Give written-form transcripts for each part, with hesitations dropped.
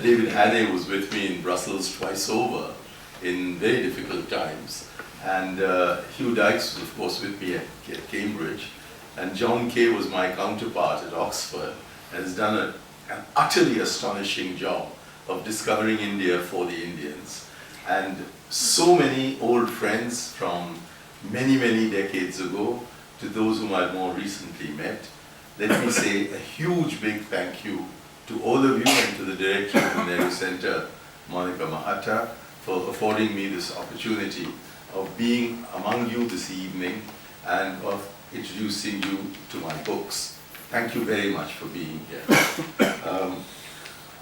David Hannay was with me in Brussels twice over in very difficult times. And Hugh Dykes was, of course, with me at Cambridge. And John Kay was my counterpart at Oxford, and has done an utterly astonishing job of discovering India for the Indians. And so many old friends from many, many decades ago to those whom I've more recently met. Let me say a huge big thank you to all of you and to the director of the Nehru Centre, Monica Mahata, for affording me this opportunity of being among you this evening and of introducing you to my books. Thank you very much for being here.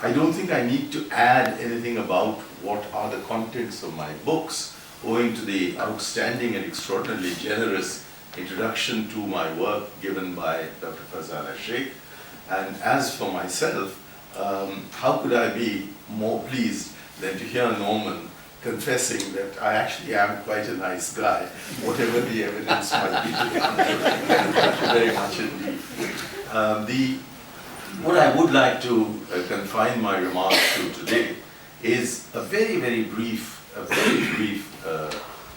I don't think I need to add anything about what are the contents of my books, owing to the outstanding and extraordinarily generous introduction to my work given by Dr. Fazana Sheikh. And as for myself, how could I be more pleased than to hear Norman confessing that I actually am quite a nice guy, whatever the evidence might be to the contrary. Thank you very much indeed. What I would like to confine my remarks to today is a very brief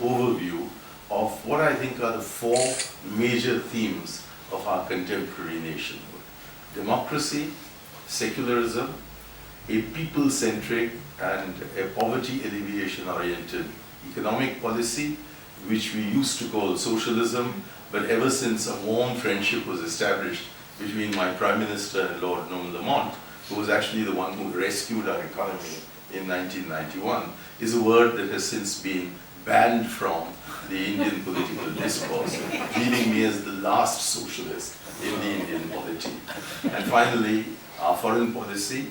overview of what I think are the four major themes of our contemporary nationhood. Democracy, secularism, a people-centric and a poverty alleviation-oriented economic policy, which we used to call socialism, but ever since a warm friendship was established between my Prime Minister and Lord Norman Lamont, who was actually the one who rescued our economy in 1991, is a word that has since been banned from the Indian political discourse, leaving me as the last socialist in the Indian polity. And finally, our foreign policy,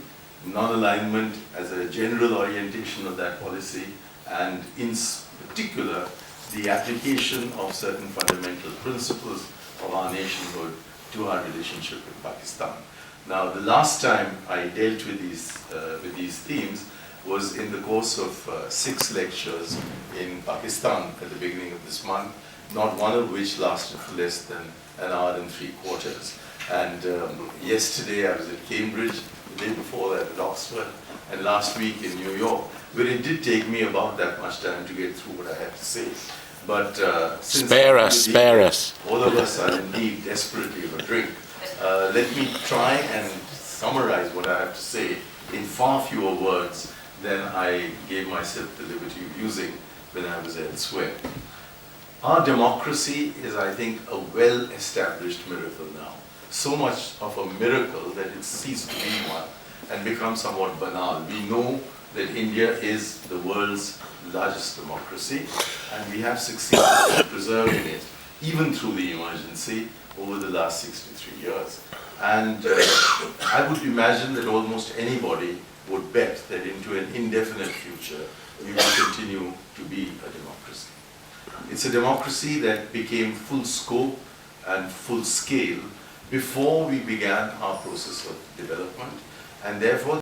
non-alignment as a general orientation of that policy, and in particular, the application of certain fundamental principles of our nationhood to our relationship with Pakistan. Now, the last time I dealt with these themes was in the course of 6 lectures in Pakistan at the beginning of this month, not one of which lasted for less than an hour and 3/4. And yesterday I was at Cambridge, the day before that at Oxford, and last week in New York, where it did take me about that much time to get through what I had to say. But since spare us. all of us are indeed desperately of a drink, let me try and summarize what I have to say in far fewer words than I gave myself the liberty of using when I was elsewhere. Our democracy is, I think, a well-established miracle now. So much of a miracle that it's ceased to be one and become somewhat banal. We know that India is the world's largest democracy, and we have succeeded in preserving it, even through the emergency, over the last 63 years. And I would imagine that almost anybody would bet that into an indefinite future, we will continue to be a democracy. It's a democracy that became full scope and full scale before we began our process of development, and therefore